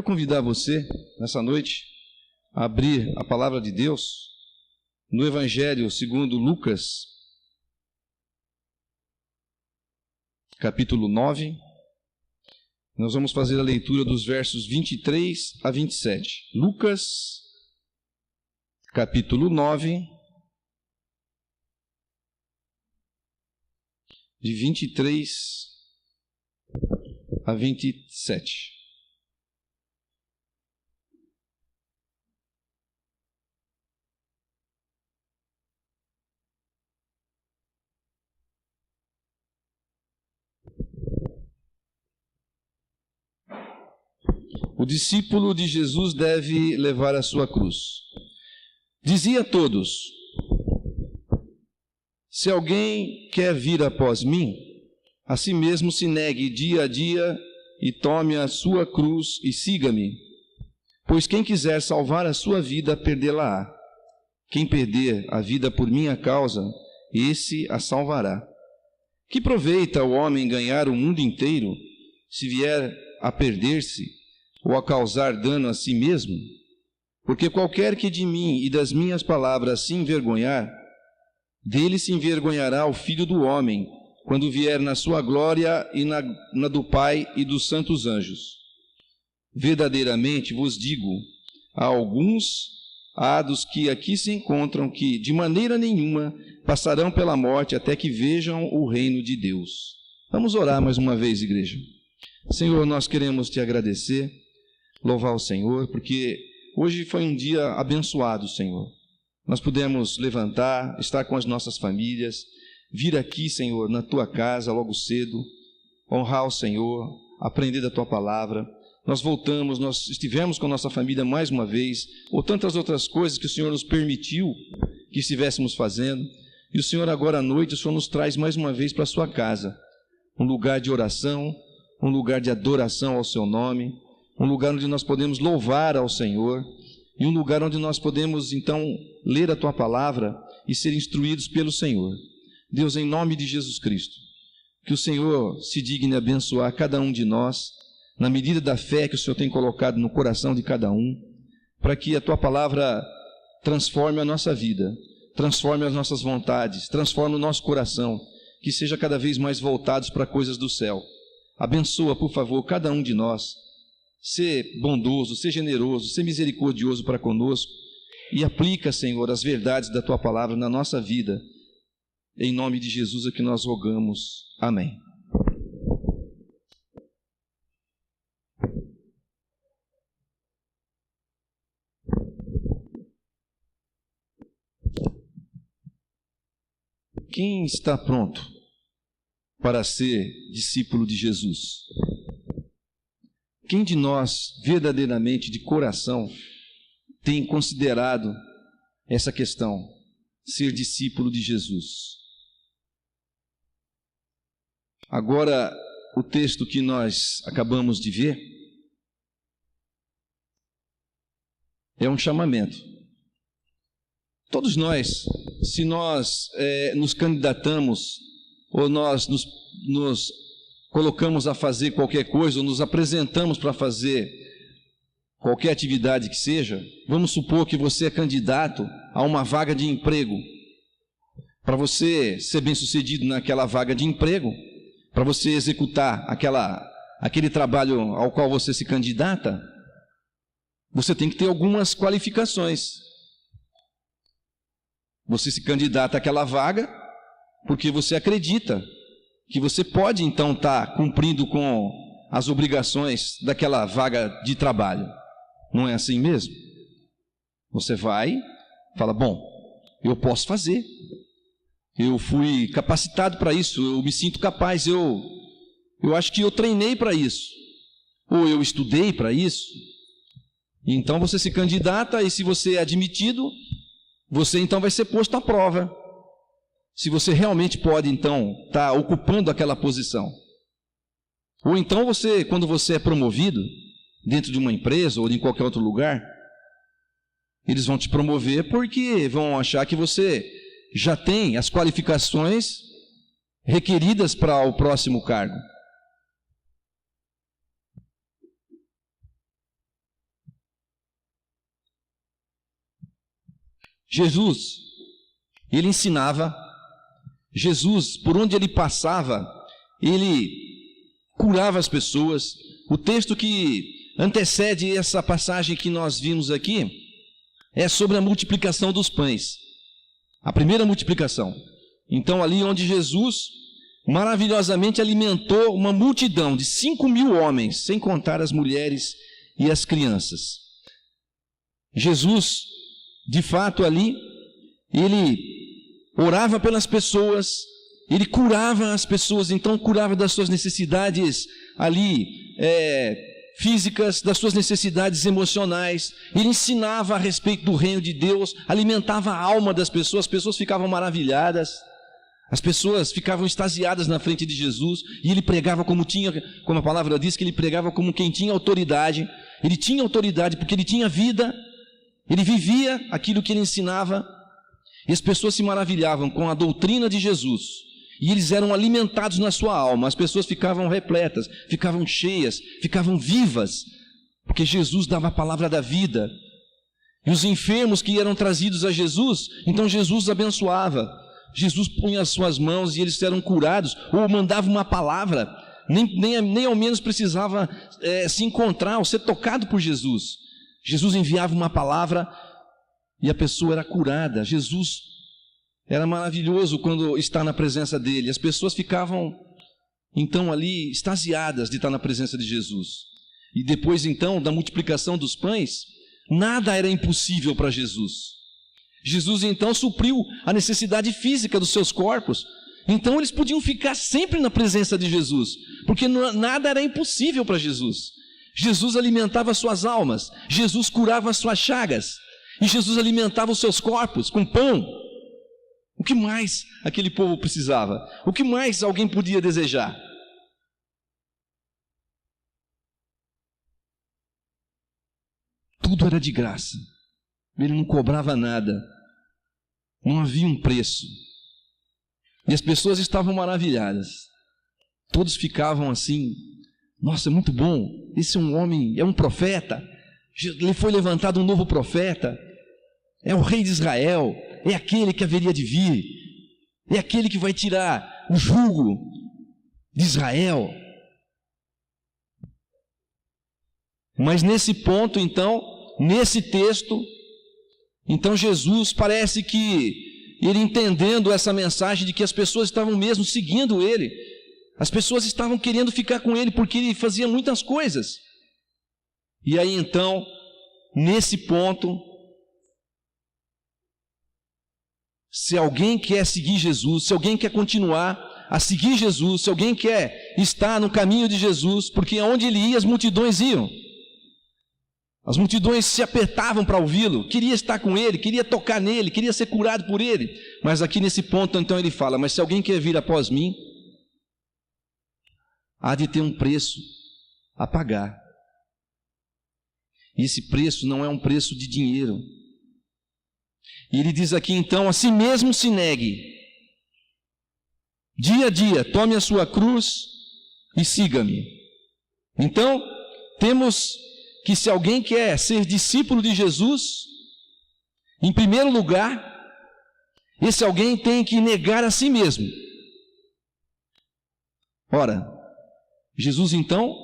convidar você, nessa noite, a abrir a palavra de Deus no Evangelho segundo Lucas, capítulo 9. Nós vamos fazer a leitura dos versos 23 a 27. Lucas, capítulo 9, de 23 a 27. O discípulo de Jesus deve levar a sua cruz. Dizia a todos: se alguém quer vir após mim, a si mesmo se negue dia a dia e tome a sua cruz e siga-me. Pois quem quiser salvar a sua vida, perdê-la-á. Quem perder a vida por minha causa, esse a salvará. Que proveita o homem ganhar o mundo inteiro, se vier a perder-se ou a causar dano a si mesmo? Porque qualquer que de mim e das minhas palavras se envergonhar, dele se envergonhará o Filho do Homem, quando vier na sua glória e na do Pai e dos santos anjos. Verdadeiramente vos digo, há dos que aqui se encontram que, de maneira nenhuma, passarão pela morte até que vejam o reino de Deus. Vamos orar mais uma vez, igreja. Senhor, nós queremos te agradecer, louvar o Senhor, porque hoje foi um dia abençoado, Senhor. Nós pudemos levantar, estar com as nossas famílias, vir aqui, Senhor, na tua casa logo cedo, honrar o Senhor, aprender da tua palavra. Nós voltamos, nós estivemos com a nossa família mais uma vez, ou tantas outras coisas que o Senhor nos permitiu que estivéssemos fazendo. E o Senhor agora à noite, o Senhor nos traz mais uma vez para a sua casa, um lugar de oração, um lugar de adoração ao seu nome, um lugar onde nós podemos louvar ao Senhor, e um lugar onde nós podemos, então, ler a tua palavra e ser instruídos pelo Senhor. Deus, em nome de Jesus Cristo, que o Senhor se digne abençoar cada um de nós, na medida da fé que o Senhor tem colocado no coração de cada um, para que a tua palavra transforme a nossa vida, transforme as nossas vontades, transforme o nosso coração, que seja cada vez mais voltados para coisas do céu. Abençoa, por favor, cada um de nós. Ser bondoso, ser generoso, ser misericordioso para conosco e aplica, Senhor, as verdades da tua palavra na nossa vida. Em nome de Jesus é que nós rogamos. Amém. Quem está pronto para ser discípulo de Jesus? Quem de nós, verdadeiramente, de coração, tem considerado essa questão, ser discípulo de Jesus? Agora, o texto que nós acabamos de ver é um chamamento. Todos nós, se nós nos candidatamos ou nós nos colocamos a fazer qualquer coisa, ou nos apresentamos para fazer qualquer atividade que seja, vamos supor que você é candidato a uma vaga de emprego. Para você ser bem-sucedido naquela vaga de emprego, para você executar aquele trabalho ao qual você se candidata, você tem que ter algumas qualificações. Você se candidata àquela vaga porque você acredita que você pode, então, estar cumprindo com as obrigações daquela vaga de trabalho. Não é assim mesmo? Você vai, fala, bom, eu posso fazer. Eu fui capacitado para isso, eu me sinto capaz, eu acho que eu treinei para isso. Ou eu estudei para isso. E então você se candidata e se você é admitido, você então vai ser posto à prova. Se você realmente pode, então, estar ocupando aquela posição. Ou então você, quando você é promovido, dentro de uma empresa ou em qualquer outro lugar, eles vão te promover porque vão achar que você já tem as qualificações requeridas para o próximo cargo. Jesus, ele ensinava, Jesus, por onde ele passava, ele curava as pessoas. O texto que antecede essa passagem que nós vimos aqui é sobre a multiplicação dos pães, a primeira multiplicação. Então, ali onde Jesus maravilhosamente alimentou uma multidão de 5.000 homens, sem contar as mulheres e as crianças. Jesus, de fato, ali, ele orava pelas pessoas, ele curava as pessoas, então curava das suas necessidades ali, físicas, das suas necessidades emocionais. Ele ensinava a respeito do reino de Deus, alimentava a alma das pessoas, as pessoas ficavam maravilhadas, as pessoas ficavam extasiadas na frente de Jesus, e ele pregava como a palavra diz, que ele pregava como quem tinha autoridade. Ele tinha autoridade porque ele tinha vida, ele vivia aquilo que ele ensinava, e as pessoas se maravilhavam com a doutrina de Jesus, e eles eram alimentados na sua alma. As pessoas ficavam repletas, ficavam cheias, ficavam vivas, porque Jesus dava a palavra da vida. E os enfermos que eram trazidos a Jesus, então Jesus os abençoava, Jesus punha as suas mãos e eles eram curados, ou mandava uma palavra, nem ao menos precisava se encontrar ou ser tocado por Jesus. Jesus enviava uma palavra e a pessoa era curada. Jesus era maravilhoso quando está na presença dele. As pessoas ficavam então ali extasiadas de estar na presença de Jesus. E depois então da multiplicação dos pães, nada era impossível para Jesus. Jesus então supriu a necessidade física dos seus corpos. Então eles podiam ficar sempre na presença de Jesus, porque nada era impossível para Jesus. Jesus alimentava as suas almas, Jesus curava as suas chagas, e Jesus alimentava os seus corpos com pão. O que mais aquele povo precisava? O que mais alguém podia desejar? Tudo era de graça. Ele não cobrava nada. Não havia um preço. E as pessoas estavam maravilhadas. Todos ficavam assim: nossa, é muito bom, esse é um homem, é um profeta, ele foi levantado um novo profeta, é o rei de Israel, é aquele que haveria de vir, é aquele que vai tirar o jugo de Israel. Mas nesse ponto então, nesse texto, então Jesus parece que ele, entendendo essa mensagem de que as pessoas estavam mesmo seguindo ele, as pessoas estavam querendo ficar com ele porque ele fazia muitas coisas. E aí então, nesse ponto, se alguém quer seguir Jesus, se alguém quer continuar a seguir Jesus, se alguém quer estar no caminho de Jesus, porque onde ele ia as multidões iam. As multidões se apertavam para ouvi-lo, queria estar com ele, queria tocar nele, queria ser curado por ele. Mas aqui nesse ponto então ele fala: mas se alguém quer vir após mim, há de ter um preço a pagar. E esse preço não é um preço de dinheiro. E ele diz aqui então: a si mesmo se negue, dia a dia, tome a sua cruz e siga-me. Então, temos que se alguém quer ser discípulo de Jesus, em primeiro lugar, esse alguém tem que negar a si mesmo. Ora, Jesus então,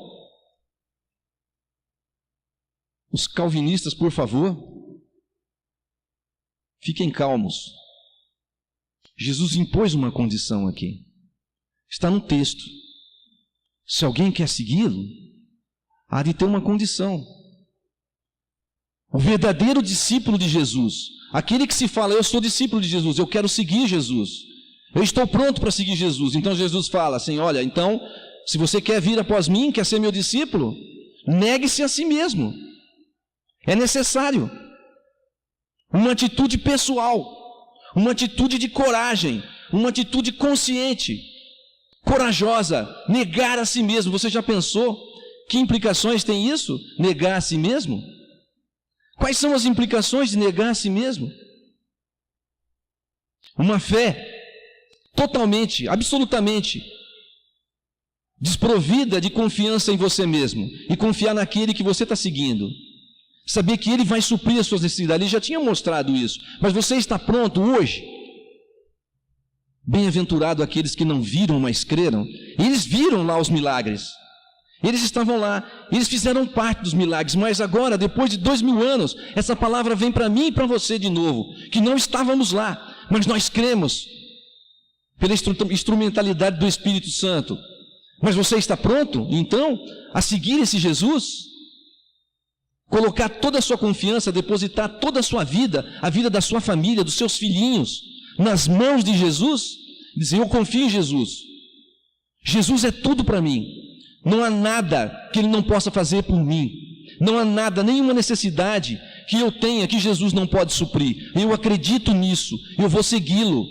os calvinistas, por favor, fiquem calmos. Jesus impôs uma condição aqui, está no texto. Se alguém quer segui-lo, há de ter uma condição. O verdadeiro discípulo de Jesus, aquele que se fala: eu sou discípulo de Jesus, eu quero seguir Jesus, eu estou pronto para seguir Jesus. Então Jesus fala assim: olha, então, se você quer vir após mim, quer ser meu discípulo, negue-se a si mesmo. É necessário uma atitude pessoal, uma atitude de coragem, uma atitude consciente, corajosa, negar a si mesmo. Você já pensou que implicações tem isso? Negar a si mesmo? Quais são as implicações de negar a si mesmo? Uma fé totalmente, absolutamente desprovida de confiança em você mesmo e confiar naquele que você está seguindo. Saber que Ele vai suprir as suas necessidades. Ele já tinha mostrado isso. Mas você está pronto hoje? Bem-aventurado aqueles que não viram, mas creram. Eles viram lá os milagres. Eles estavam lá, eles fizeram parte dos milagres, mas agora, depois de 2000 anos, essa palavra vem para mim e para você de novo, que não estávamos lá, mas nós cremos pela instrumentalidade do Espírito Santo. Mas você está pronto, então, a seguir esse Jesus? Colocar toda a sua confiança, depositar toda a sua vida, a vida da sua família, dos seus filhinhos, nas mãos de Jesus? Dizer, eu confio em Jesus. Jesus é tudo para mim. Não há nada que Ele não possa fazer por mim. Não há nada, nenhuma necessidade que eu tenha que Jesus não pode suprir. Eu acredito nisso, eu vou segui-lo.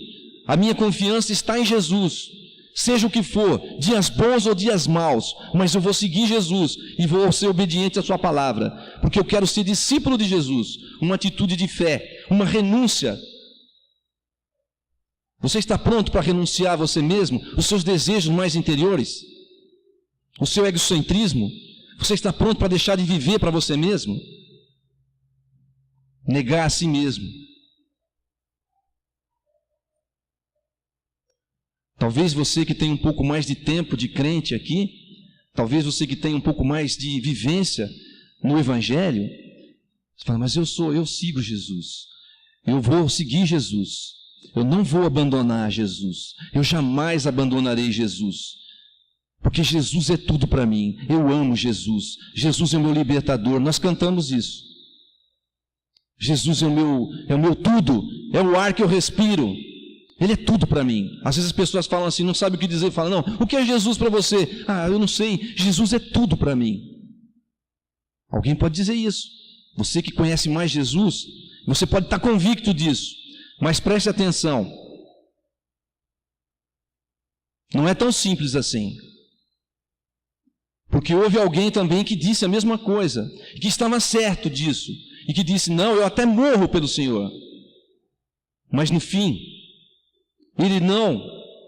A minha confiança está em Jesus. Seja o que for, dias bons ou dias maus, mas eu vou seguir Jesus e vou ser obediente à sua palavra, porque eu quero ser discípulo de Jesus. Uma atitude de fé, uma renúncia. Você está pronto para renunciar a você mesmo, os seus desejos mais interiores? O seu egocentrismo? Você está pronto para deixar de viver para você mesmo? Negar a si mesmo. Talvez você que tem um pouco mais de tempo de crente aqui, talvez você que tem um pouco mais de vivência no Evangelho, você fala, mas eu sigo Jesus, eu vou seguir Jesus, eu não vou abandonar Jesus, eu jamais abandonarei Jesus. Porque Jesus é tudo para mim, eu amo Jesus, Jesus é o meu libertador, nós cantamos isso. Jesus é o meu tudo, é o ar que eu respiro, Ele é tudo para mim. Às vezes as pessoas falam assim, não sabem o que dizer, falam, não, o que é Jesus para você? Ah, eu não sei, Jesus é tudo para mim. Alguém pode dizer isso, você que conhece mais Jesus, você pode estar convicto disso, mas preste atenção, não é tão simples assim. Porque houve alguém também que disse a mesma coisa, que estava certo disso, e que disse, não, eu até morro pelo Senhor. Mas no fim, ele não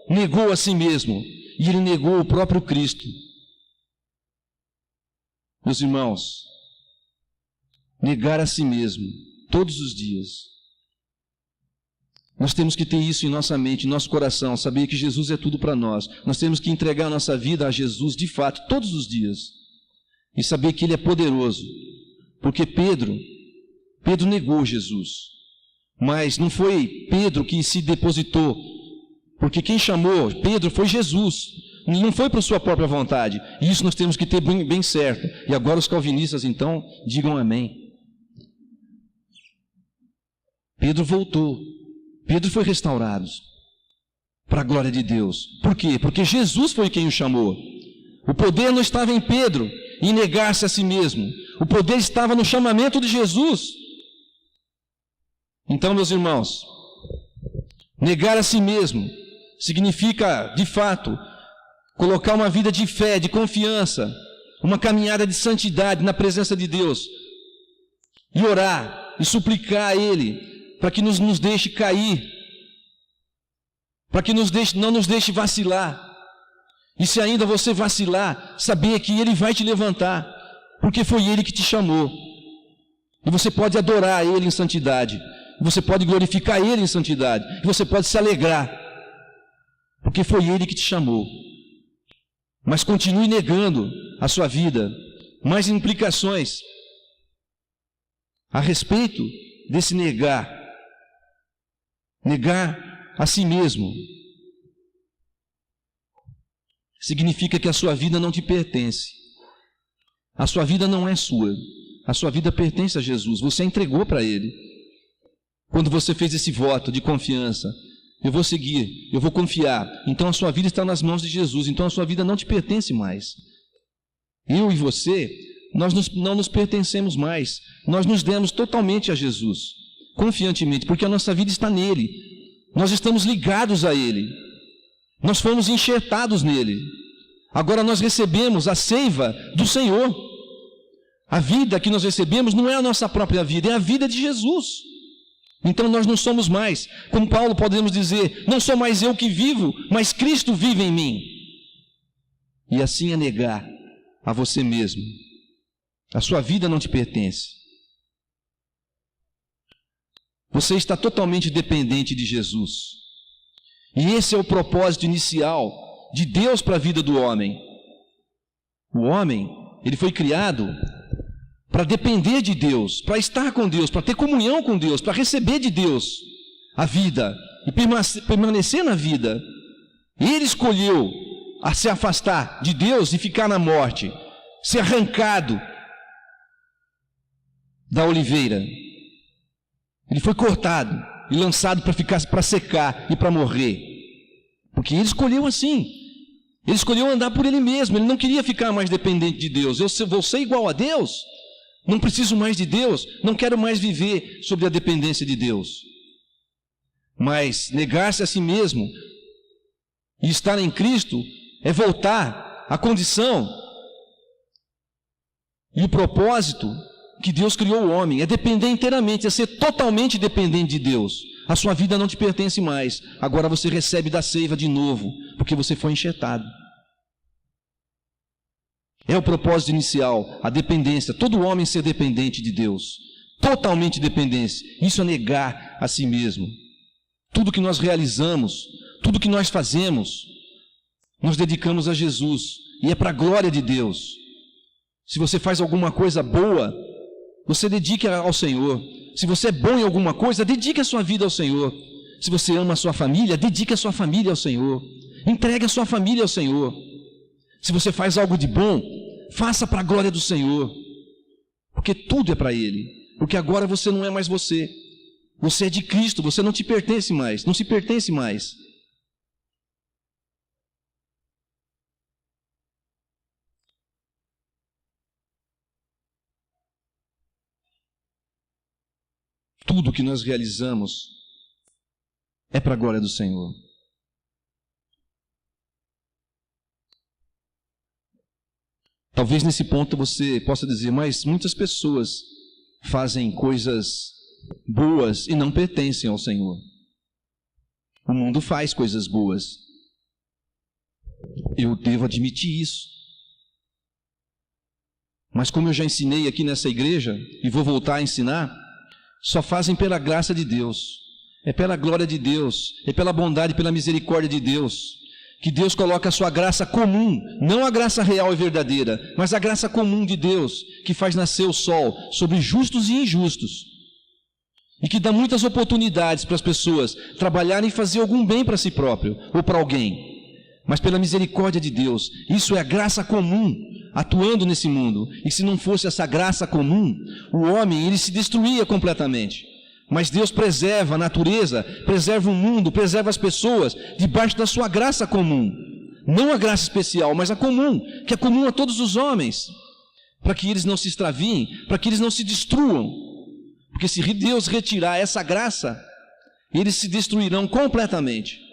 negou a si mesmo, e ele negou o próprio Cristo. Meus irmãos, negar a si mesmo, todos os dias. Nós temos que ter isso em nossa mente, em nosso coração, saber que Jesus é tudo para nós. Nós temos que entregar a nossa vida a Jesus de fato, todos os dias. E saber que Ele é poderoso. Porque Pedro negou Jesus. Mas não foi Pedro que se depositou. Porque quem chamou Pedro foi Jesus. Não foi por sua própria vontade. E isso nós temos que ter bem certo. E agora os calvinistas então, digam amém. Pedro voltou. Pedro foi restaurado para a glória de Deus. Por quê? Porque Jesus foi quem o chamou. O poder não estava em Pedro, em negar-se a si mesmo. O poder estava no chamamento de Jesus. Então, meus irmãos, negar a si mesmo significa, de fato, colocar uma vida de fé, de confiança, uma caminhada de santidade na presença de Deus. E orar, e suplicar a Ele, para que nos deixe cair, para que não nos deixe vacilar. E se ainda você vacilar, saber que Ele vai te levantar, porque foi Ele que te chamou. E você pode adorar Ele em santidade, você pode glorificar Ele em santidade, e você pode se alegrar, porque foi Ele que te chamou. Mas continue negando a sua vida. Mais implicações a respeito desse negar a si mesmo, significa que a sua vida não te pertence. A sua vida não é sua. A sua vida pertence a Jesus. Você a entregou para Ele. Quando você fez esse voto de confiança, eu vou seguir, eu vou confiar, então a sua vida está nas mãos de Jesus, então a sua vida não te pertence mais. Eu e você, nós não nos pertencemos mais. Nós nos demos totalmente a Jesus, confiantemente, porque a nossa vida está nele. Nós estamos ligados a Ele. Nós fomos enxertados nele. Agora nós recebemos a seiva do Senhor. A vida que nós recebemos não é a nossa própria vida, é a vida de Jesus. Então nós não somos mais, como Paulo podemos dizer, não sou mais eu que vivo, mas Cristo vive em mim. E assim é negar a você mesmo. A sua vida não te pertence. Você está totalmente dependente de Jesus. E esse é o propósito inicial de Deus para a vida do homem. O homem, ele foi criado para depender de Deus, para estar com Deus, para ter comunhão com Deus, para receber de Deus a vida e permanecer na vida. Ele escolheu a se afastar de Deus e ficar na morte, ser arrancado da oliveira. Ele foi cortado e lançado para secar e para morrer, porque ele escolheu assim. Ele escolheu andar por ele mesmo. Ele não queria ficar mais dependente de Deus. Eu vou ser igual a Deus, não preciso mais de Deus, não quero mais viver sob a dependência de Deus. Mas negar-se a si mesmo e estar em Cristo é voltar à condição e o propósito que Deus criou o homem, é depender inteiramente, é ser totalmente dependente de Deus. A sua vida não te pertence mais, agora você recebe da seiva de novo, porque você foi enxertado. É o propósito inicial, a dependência, todo homem ser dependente de Deus, totalmente dependente. Isso é negar a si mesmo. Tudo que nós realizamos, tudo que nós fazemos, nós dedicamos a Jesus, e é para a glória de Deus. Se você faz alguma coisa boa, você dedique ao Senhor. Se você é bom em alguma coisa, dedique a sua vida ao Senhor. Se você ama a sua família, dedique a sua família ao Senhor. Entregue a sua família ao Senhor. Se você faz algo de bom, faça para a glória do Senhor. Porque tudo é para Ele. Porque agora você não é mais você. Você é de Cristo, você não te pertence mais, não se pertence mais. Tudo que nós realizamos é para a glória do Senhor. Talvez nesse ponto você possa dizer, mas muitas pessoas fazem coisas boas e não pertencem ao Senhor. O mundo faz coisas boas. Eu devo admitir isso. Mas como eu já ensinei aqui nessa igreja, e vou voltar a ensinar, só fazem pela graça de Deus, é pela glória de Deus, é pela bondade e pela misericórdia de Deus, que Deus coloca a sua graça comum, não a graça real e verdadeira, mas a graça comum de Deus, que faz nascer o sol sobre justos e injustos, e que dá muitas oportunidades para as pessoas trabalharem e fazer algum bem para si próprio, ou para alguém, mas pela misericórdia de Deus. Isso é a graça comum atuando nesse mundo. E se não fosse essa graça comum, o homem ele se destruía completamente. Mas Deus preserva a natureza, preserva o mundo, preserva as pessoas debaixo da sua graça comum. Não a graça especial, mas a comum, que é comum a todos os homens, para que eles não se extraviem, para que eles não se destruam. Porque se Deus retirar essa graça, eles se destruirão completamente.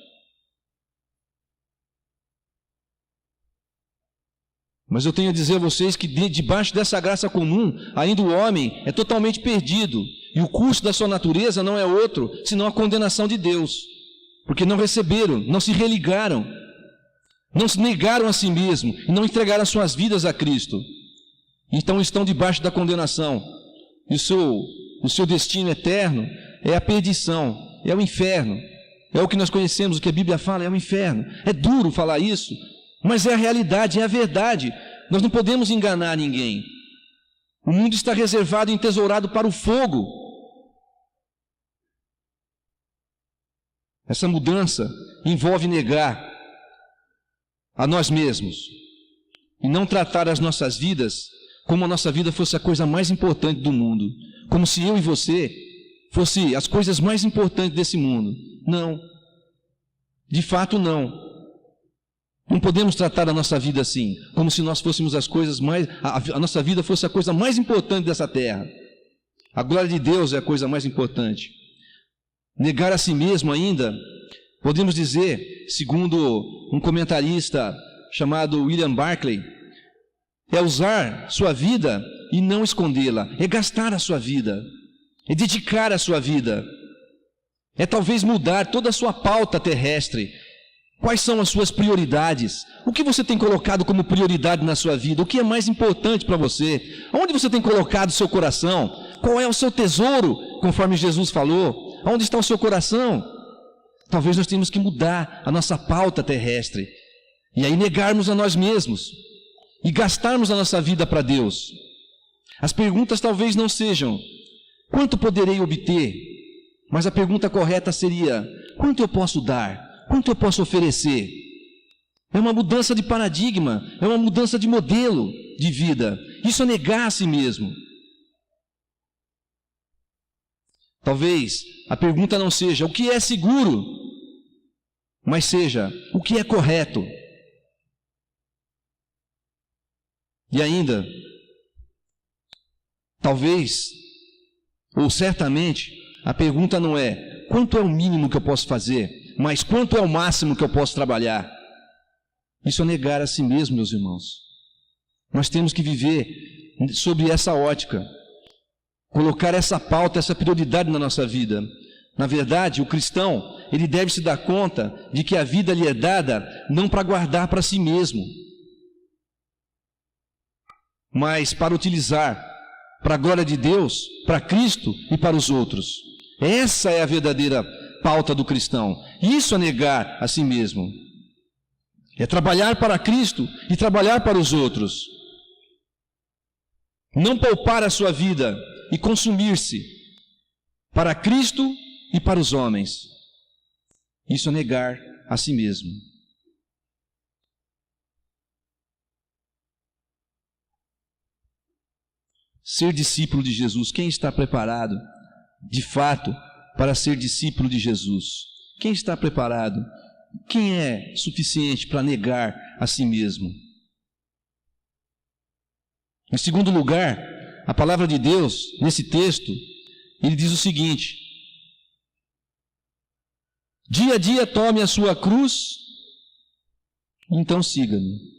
Mas eu tenho a dizer a vocês que debaixo dessa graça comum, ainda o homem é totalmente perdido. E o custo da sua natureza não é outro, senão a condenação de Deus. Porque não receberam, não se religaram, não se negaram a si mesmo e não entregaram as suas vidas a Cristo. Então estão debaixo da condenação. E o seu destino eterno é a perdição, é o inferno. É o que nós conhecemos, o que a Bíblia fala, é o inferno. É duro falar isso, mas é a realidade, é a verdade. Nós não podemos enganar ninguém. O mundo está reservado e entesourado para o fogo. Essa mudança envolve negar a nós mesmos e não tratar as nossas vidas como a nossa vida fosse a coisa mais importante do mundo, como se eu e você fosse as coisas mais importantes desse mundo. Não, de fato não. Não podemos tratar a nossa vida assim, como se nós fôssemos as coisas mais... A nossa vida fosse a coisa mais importante dessa terra. A glória de Deus é a coisa mais importante. Negar a si mesmo ainda, podemos dizer, segundo um comentarista chamado William Barclay, é usar sua vida e não escondê-la, é gastar a sua vida, é dedicar a sua vida, é talvez mudar toda a sua pauta terrestre. Quais são as suas prioridades? O que você tem colocado como prioridade na sua vida? O que é mais importante para você? Onde você tem colocado o seu coração? Qual é o seu tesouro, conforme Jesus falou? Onde está o seu coração? Talvez nós tenhamos que mudar a nossa pauta terrestre e aí negarmos a nós mesmos e gastarmos a nossa vida para Deus. As perguntas talvez não sejam: quanto poderei obter? Mas a pergunta correta seria: quanto eu posso dar? Quanto eu posso oferecer? É uma mudança de paradigma, é uma mudança de modelo de vida. Isso é negar a si mesmo. Talvez a pergunta não seja o que é seguro, mas seja o que é correto. E ainda, talvez, ou certamente, a pergunta não é quanto é o mínimo que eu posso fazer, mas quanto é o máximo que eu posso trabalhar. Isso é negar a si mesmo, meus irmãos. Nós temos que viver sob essa ótica, colocar essa pauta, essa prioridade na nossa vida. Na verdade, o cristão, ele deve se dar conta de que a vida lhe é dada não para guardar para si mesmo, mas para utilizar para a glória de Deus, para Cristo e para os outros. Essa é a verdadeira pauta do cristão. Isso é negar a si mesmo. É trabalhar para Cristo e trabalhar para os outros. Não poupar a sua vida e consumir-se para Cristo e para os homens. Isso é negar a si mesmo. Ser discípulo de Jesus. Quem está preparado, de fato, para ser discípulo de Jesus? Quem está preparado? Quem é suficiente para negar a si mesmo? Em segundo lugar, a palavra de Deus, nesse texto, ele diz o seguinte: dia a dia tome a sua cruz, então siga-me.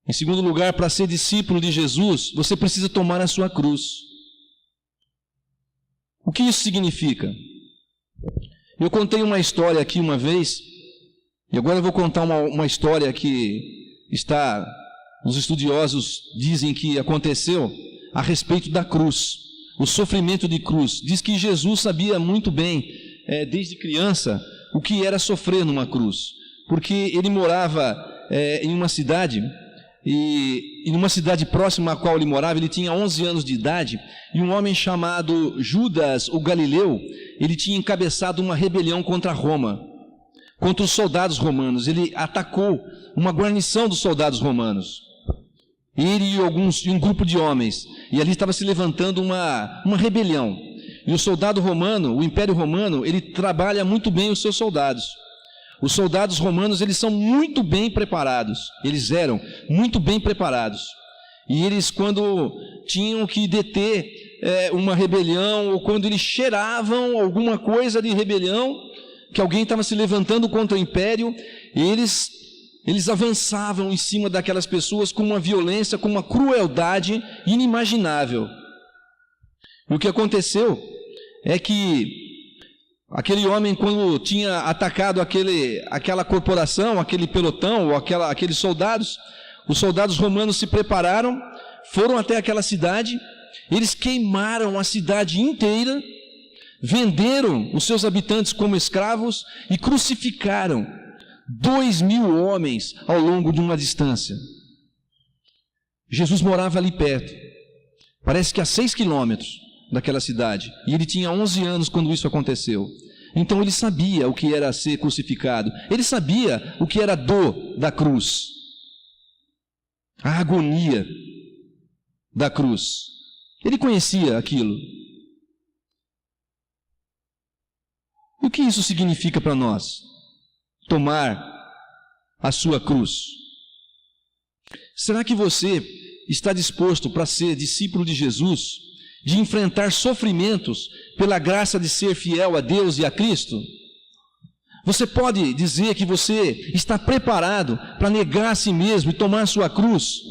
Em segundo lugar, para ser discípulo de Jesus, você precisa tomar a sua cruz. O que isso significa? Eu contei uma história aqui uma vez, e agora eu vou contar uma história que está, os estudiosos dizem que aconteceu a respeito da cruz, o sofrimento de cruz. Diz que Jesus sabia muito bem, desde criança, o que era sofrer numa cruz, porque ele morava em uma cidade, e numa cidade próxima à qual ele morava, ele tinha 11 anos de idade, e um homem chamado Judas, o Galileu, ele tinha encabeçado uma rebelião contra Roma, contra os soldados romanos. Ele atacou uma guarnição dos soldados romanos, ele e um grupo de homens, e ali estava se levantando uma rebelião. E o soldado romano, o Império Romano, ele trabalha muito bem os seus soldados. Os soldados romanos, eles são muito bem preparados, eles eram muito bem preparados. E eles, quando tinham que deter uma rebelião, ou quando eles cheiravam alguma coisa de rebelião, que alguém estava se levantando contra o império, eles avançavam em cima daquelas pessoas com uma violência, com uma crueldade inimaginável. E o que aconteceu é que aquele homem, quando tinha atacado aquela corporação, aquele pelotão, ou aqueles soldados, os soldados romanos se prepararam, foram até aquela cidade, eles queimaram a cidade inteira, venderam os seus habitantes como escravos e crucificaram 2.000 homens ao longo de uma distância. Jesus morava ali perto, parece que a 6 quilômetros daquela cidade, e ele tinha 11 anos quando isso aconteceu. Então ele sabia o que era ser crucificado, ele sabia o que era a dor da cruz, a agonia da cruz. Ele conhecia aquilo. E o que isso significa para nós? Tomar a sua cruz. Será que você está disposto para ser discípulo de Jesus, de enfrentar sofrimentos pela graça de ser fiel a Deus e a Cristo? Você pode dizer que você está preparado para negar a si mesmo e tomar a sua cruz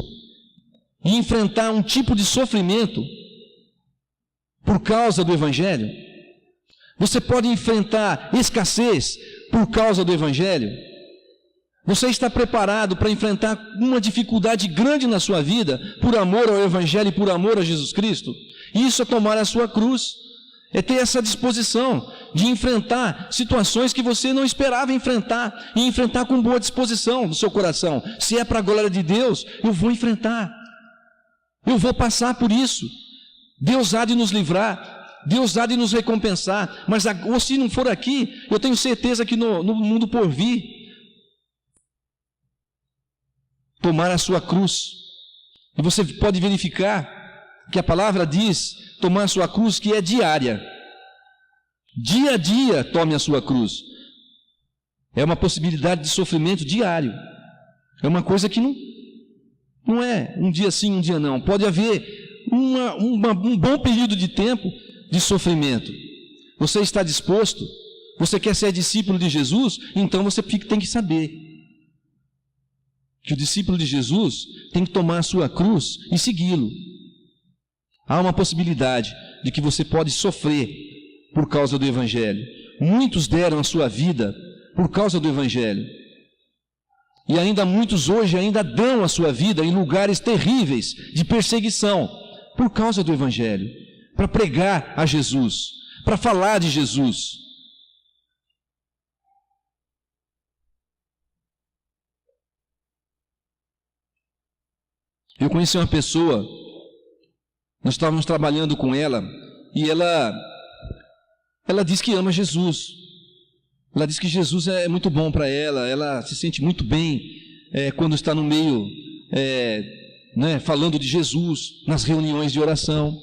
e enfrentar um tipo de sofrimento por causa do Evangelho? Você pode enfrentar escassez por causa do Evangelho? Você está preparado para enfrentar uma dificuldade grande na sua vida por amor ao Evangelho e por amor a Jesus Cristo? Isso é tomar a sua cruz, É ter essa disposição de enfrentar situações que você não esperava enfrentar, e enfrentar com boa disposição no seu coração. Se é para a glória de Deus, eu vou enfrentar, eu vou passar por isso. Deus há de nos livrar, Deus há de nos recompensar, mas ou se não for aqui, eu tenho certeza que no mundo por vir, tomar a sua cruz. E você pode verificar que a palavra diz, tomar a sua cruz, que é diária. Dia a dia tome a sua cruz. É uma possibilidade de sofrimento diário. É uma coisa que não é um dia sim, um dia não. Pode haver um bom período de tempo de sofrimento. Você está disposto? Você quer ser discípulo de Jesus? Então você tem que saber que o discípulo de Jesus tem que tomar a sua cruz e segui-lo. Há uma possibilidade de que você pode sofrer por causa do Evangelho. Muitos deram a sua vida por causa do Evangelho. E ainda muitos hoje ainda dão a sua vida em lugares terríveis de perseguição por causa do Evangelho, para pregar a Jesus, para falar de Jesus. Eu conheci uma pessoa, nós estávamos trabalhando com ela, e ela diz que ama Jesus. Ela diz que Jesus é muito bom para ela se sente muito bem quando está no meio, falando de Jesus, nas reuniões de oração.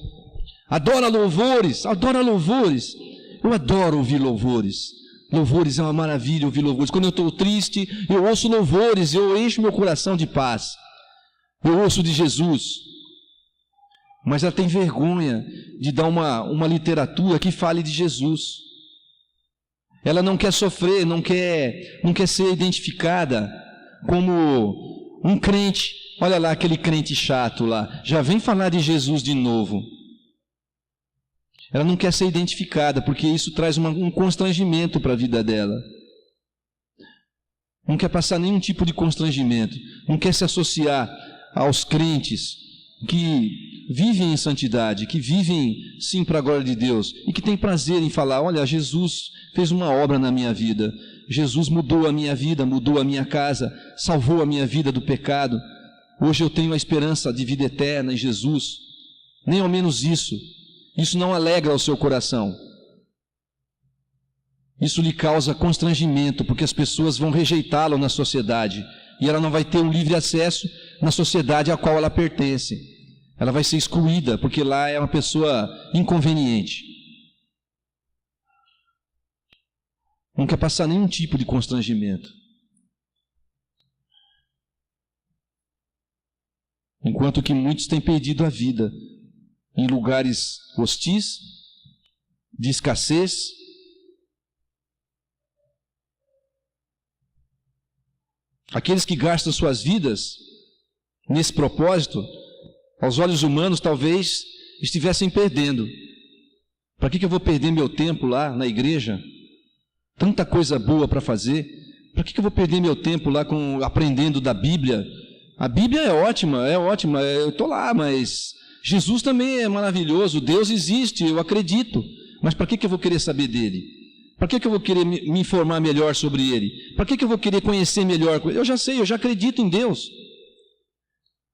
Adora louvores. Eu adoro ouvir louvores. Louvores é uma maravilha ouvir louvores. Quando eu estou triste, eu ouço louvores, eu encho meu coração de paz. Eu ouço de Jesus. Mas ela tem vergonha de dar uma literatura que fale de Jesus. Ela não quer sofrer, não quer ser identificada como um crente. Olha lá aquele crente chato lá, já vem falar de Jesus de novo. Ela não quer ser identificada, porque isso traz um constrangimento para a vida dela. Não quer passar nenhum tipo de constrangimento, não quer se associar aos crentes que vivem em santidade, que vivem sim para a glória de Deus e que têm prazer em falar: olha, Jesus fez uma obra na minha vida, Jesus mudou a minha vida, mudou a minha casa, salvou a minha vida do pecado, hoje eu tenho a esperança de vida eterna em Jesus. Nem ao menos isso não alegra o seu coração, isso lhe causa constrangimento, porque as pessoas vão rejeitá-lo na sociedade e ela não vai ter um livre acesso na sociedade a qual ela pertence. Ela vai ser excluída, porque lá é uma pessoa inconveniente. Não quer passar nenhum tipo de constrangimento. Enquanto que muitos têm perdido a vida em lugares hostis, de escassez. Aqueles que gastam suas vidas nesse propósito, aos olhos humanos, talvez estivessem perdendo. Para que eu vou perder meu tempo lá na igreja? Tanta coisa boa para fazer. Para que eu vou perder meu tempo lá aprendendo da Bíblia? A Bíblia é ótima, eu estou lá, mas Jesus também é maravilhoso, Deus existe, eu acredito. Mas para que eu vou querer saber dele? Para que eu vou querer me informar melhor sobre ele? Para que eu vou querer conhecer melhor? Eu já sei, eu já acredito em Deus.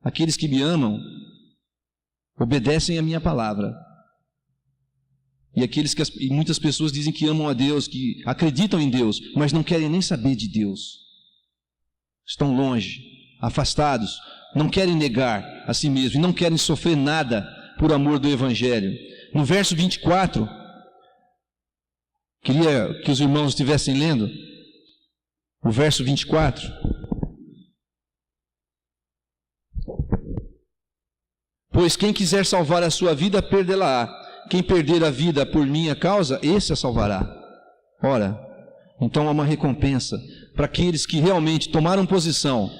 Aqueles que me amam obedecem a minha palavra. E muitas pessoas dizem que amam a Deus, que acreditam em Deus, mas não querem nem saber de Deus. Estão longe, afastados, não querem negar a si mesmos e não querem sofrer nada por amor do Evangelho. No verso 24, queria que os irmãos estivessem lendo o verso 24. Pois quem quiser salvar a sua vida, perdê-la-á. Quem perder a vida por minha causa, esse a salvará. Ora, então há uma recompensa para aqueles que realmente tomaram posição,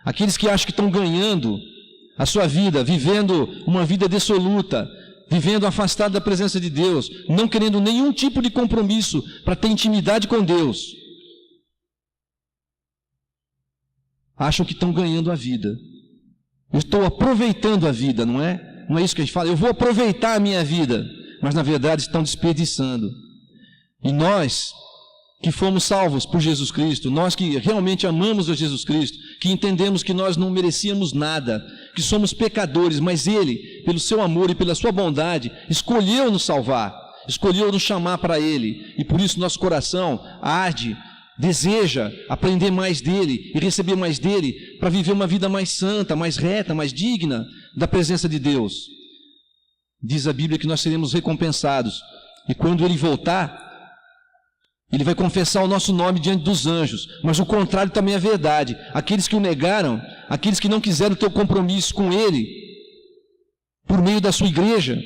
aqueles que acham que estão ganhando a sua vida, vivendo uma vida dissoluta, vivendo afastado da presença de Deus, não querendo nenhum tipo de compromisso para ter intimidade com Deus. Acham que estão ganhando a vida. Eu estou aproveitando a vida, não é? Não é isso que a gente fala, eu vou aproveitar a minha vida. mas na verdade estão desperdiçando. E nós que fomos salvos por Jesus Cristo, nós que realmente amamos a Jesus Cristo, que entendemos que nós não merecíamos nada, que somos pecadores, mas Ele, pelo seu amor e pela sua bondade, escolheu nos salvar, escolheu nos chamar para Ele, e por isso nosso coração arde, deseja aprender mais dEle e receber mais dEle, para viver uma vida mais santa, mais reta, mais digna da presença de Deus. Diz a Bíblia que nós seremos recompensados, e quando Ele voltar, Ele vai confessar o nosso nome diante dos anjos, mas o contrário também é verdade. Aqueles que o negaram, aqueles que não quiseram ter o compromisso com Ele, por meio da sua igreja,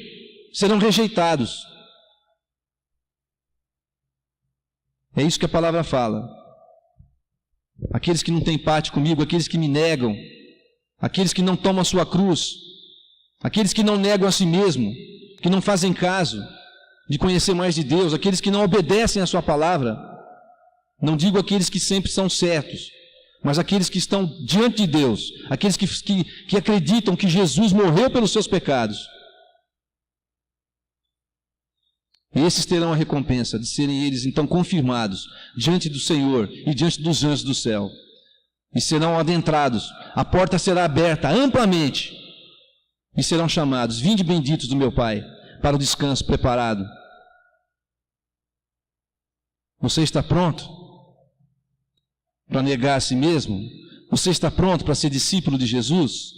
serão rejeitados. É isso que a palavra fala. Aqueles que não têm parte comigo, aqueles que me negam, aqueles que não tomam a sua cruz, aqueles que não negam a si mesmo, que não fazem caso de conhecer mais de Deus, aqueles que não obedecem a sua palavra, não digo aqueles que sempre são certos, mas aqueles que estão diante de Deus, aqueles que acreditam que Jesus morreu pelos seus pecados, esses terão a recompensa de serem eles então confirmados diante do Senhor e diante dos anjos do céu, e serão adentrados, a porta será aberta amplamente, e serão chamados: vinde benditos do meu Pai, para o descanso preparado. Você está pronto para negar a si mesmo? Você está pronto para ser discípulo de Jesus?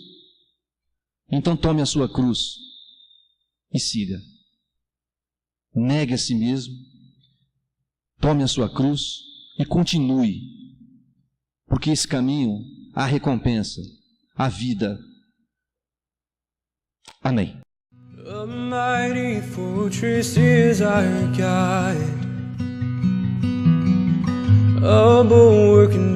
Então tome a sua cruz e siga. Negue a si mesmo, tome a sua cruz e continue, porque esse caminho há recompensa, há vida. Amém. A mighty fortress is our God, a bulwark in